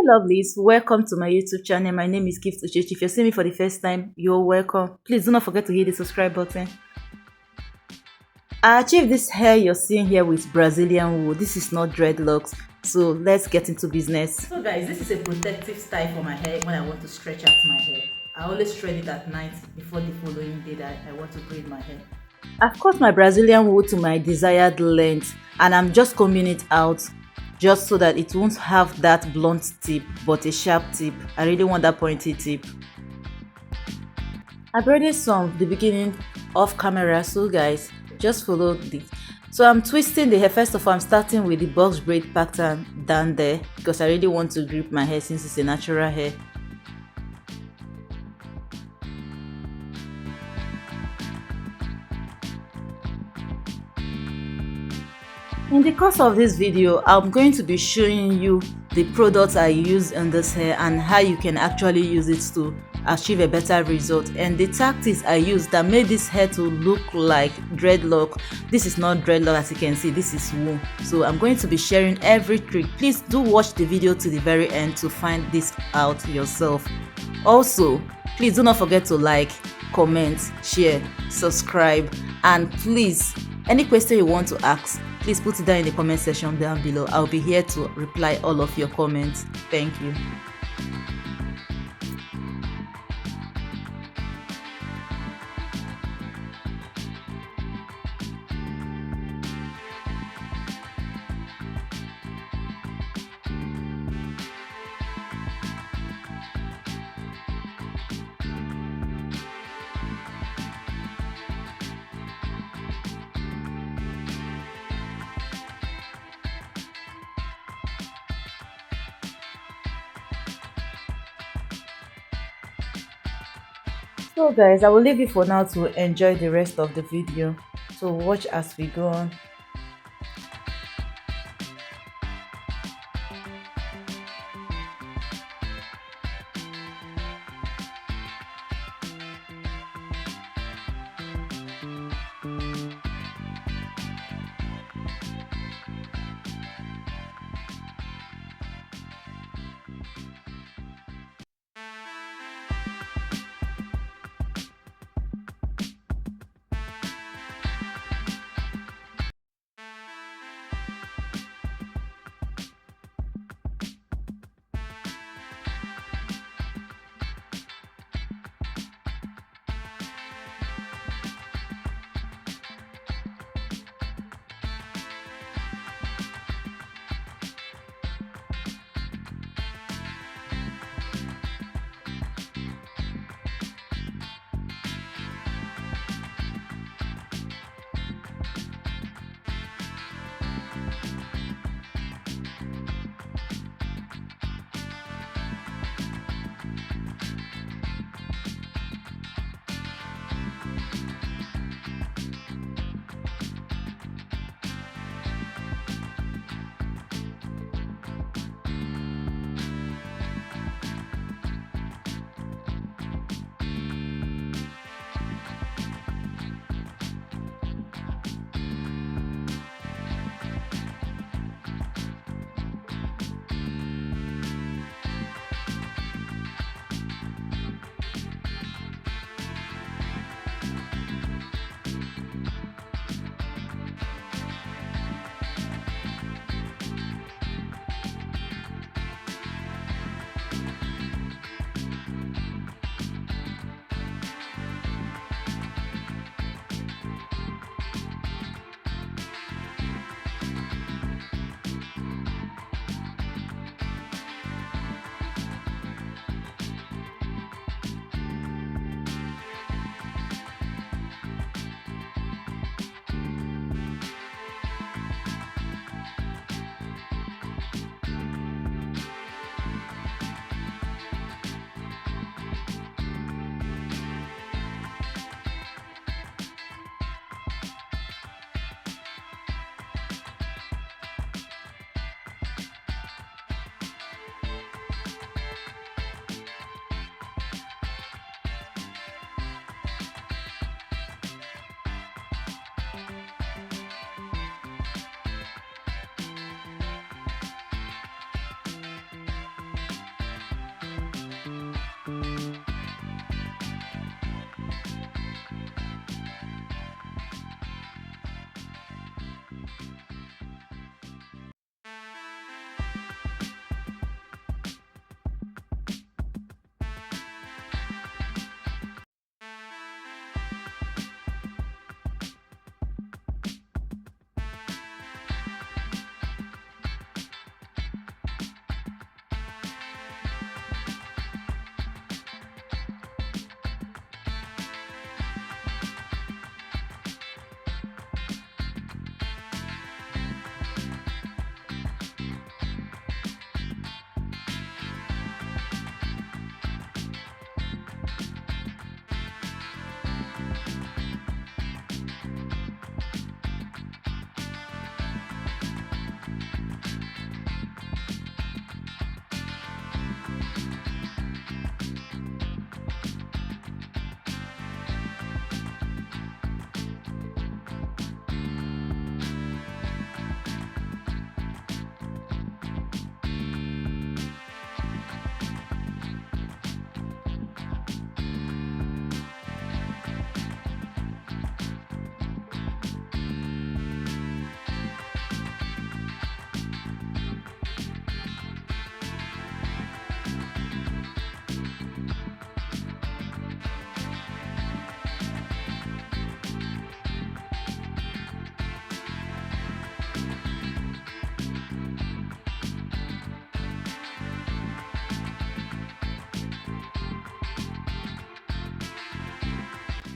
Lovelies, welcome to my YouTube channel. My name is Gift Uchechi. If you're seeing me for the first time, you're welcome. Please do not forget to hit the subscribe button. I achieved this hair you're seeing here with Brazilian wool. This is not dreadlocks, so let's get into business. So guys, this is a protective style for my hair when I want to stretch out my hair. I always thread it at night before the following day that I want to braid my hair. I've cut my Brazilian wool to my desired length and I'm just combing it out just so that it won't have that blunt tip but a sharp tip. I really want that pointy tip. I braided some the beginning off camera, so guys just follow this. So I'm twisting the hair. First of all, I'm starting with the box braid pattern down there because I really want to grip my hair since it's a natural hair. In the course of this video, I'm going to be showing you the products I use in this hair and how you can actually use it to achieve a better result, and the tactics I use that made this hair to look like dreadlock. This is not dreadlock, as you can see, this is wool. So I'm going to be sharing every trick. Please do watch the video to the very end to find this out yourself. Also, please do not forget to like, comment, share, subscribe, and please, any question you want to ask, please put it down in the comment section down below. I'll be here to reply all of your comments. Thank you. So guys, I will leave you for now to enjoy the rest of the video. So watch as we go on.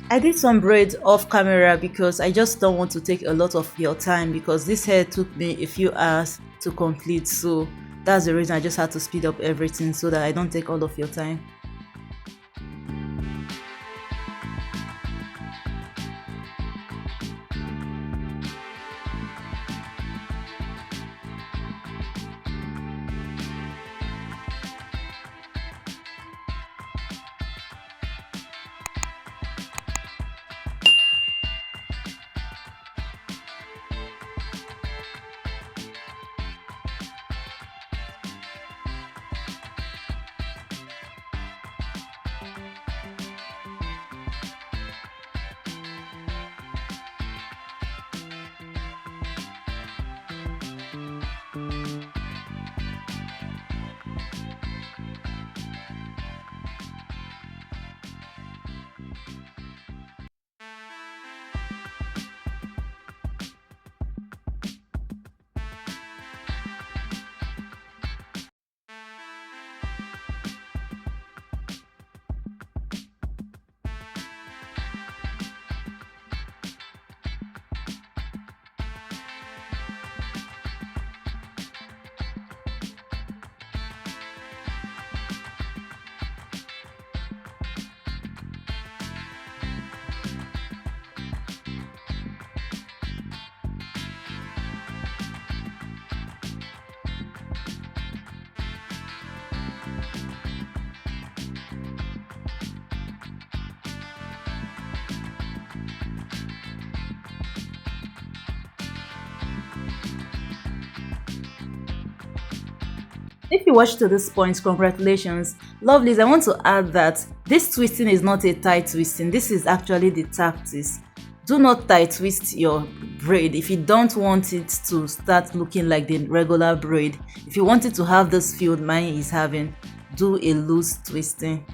I did some braids off camera because I just don't want to take a lot of your time, because this hair took me a few hours to complete, so that's the reason I just had to speed up everything so that I don't take all of your time. If you watched to this point, congratulations. Lovelies, I want to add that this twisting is not a tight twisting. This is actually the tactics. Do not tight twist your braid if you don't want it to start looking like the regular braid. If you want it to have this feel mine is having, do a loose twisting.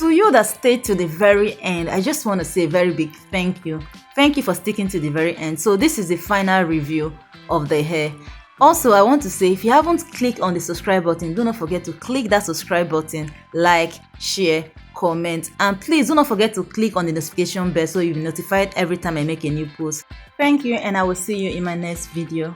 To you that stayed to the very end, I just want to say a very big thank you. Thank you for sticking to the very end. So this is the final review of the hair. Also, I want to say, if you haven't clicked on the subscribe button, do not forget to click that subscribe button, like, share, comment, and please do not forget to click on the notification bell so you'll be notified every time I make a new post. Thank you, and I will see you in my next video.